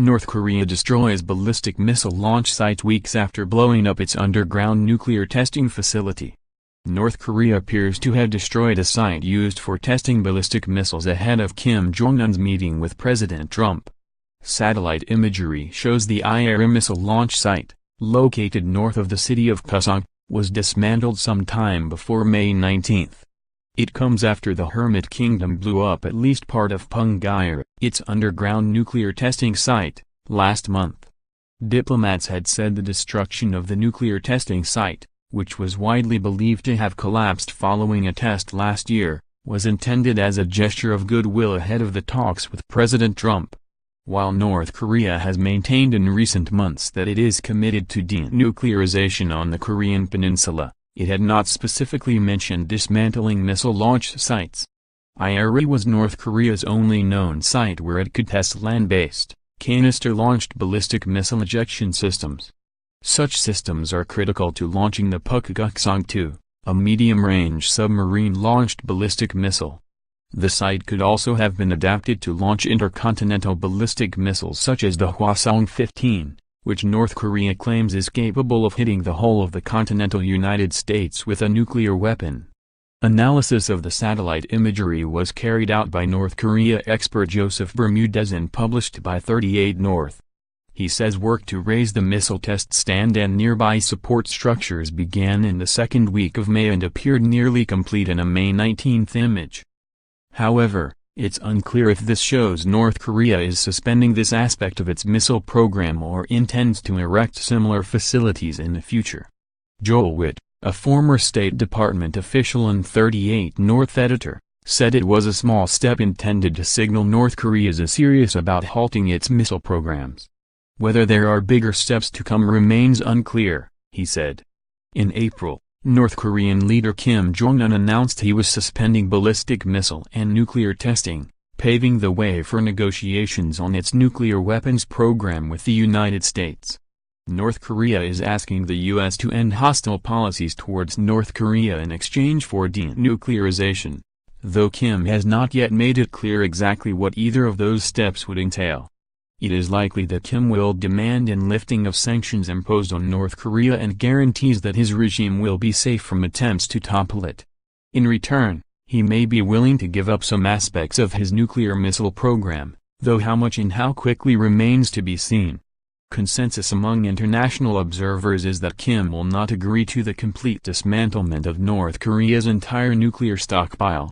North Korea destroys ballistic missile launch site weeks after blowing up its underground nuclear testing facility. North Korea appears to have destroyed a site used for testing ballistic missiles ahead of Kim Jong Un's meeting with President Trump. Satellite imagery shows the Iha-ri missile launch site, located north of the city of Kusong, was dismantled sometime before May 19. It comes after the Hermit Kingdom blew up at least part of Punggye-ri, its underground nuclear testing site, last month. Diplomats had said the destruction of the nuclear testing site, which was widely believed to have collapsed following a test last year, was intended as a gesture of goodwill ahead of the talks with President Trump. While North Korea has maintained in recent months that it is committed to denuclearization on the Korean peninsula, it had not specifically mentioned dismantling missile launch sites. Iha-ri was North Korea's only known site where it could test land-based, canister-launched ballistic missile ejection systems. Such systems are critical to launching the Kusong-2, a medium-range submarine-launched ballistic missile. The site could also have been adapted to launch intercontinental ballistic missiles such as the Hwasong-15, which North Korea claims is capable of hitting the whole of the continental United States with a nuclear weapon. Analysis of the satellite imagery was carried out by North Korea expert Joseph Bermudez and published by 38 North. He says work to raise the missile test stand and nearby support structures began in the second week of May and appeared nearly complete in a May 19 image. However, it's unclear if this shows North Korea is suspending this aspect of its missile program or intends to erect similar facilities in the future. Joel Witt, a former State Department official and 38 North editor, said it was a small step intended to signal North Korea is serious about halting its missile programs. Whether there are bigger steps to come remains unclear, he said. In April, North Korean leader Kim Jong Un announced he was suspending ballistic missile and nuclear testing, paving the way for negotiations on its nuclear weapons program with the United States. North Korea is asking the U.S. to end hostile policies towards North Korea in exchange for denuclearization, though Kim has not yet made it clear exactly what either of those steps would entail. It is likely that Kim will demand an lifting of sanctions imposed on North Korea and guarantees that his regime will be safe from attempts to topple it. In return, he may be willing to give up some aspects of his nuclear missile program, though how much and how quickly remains to be seen. Consensus among international observers is that Kim will not agree to the complete dismantlement of North Korea's entire nuclear stockpile,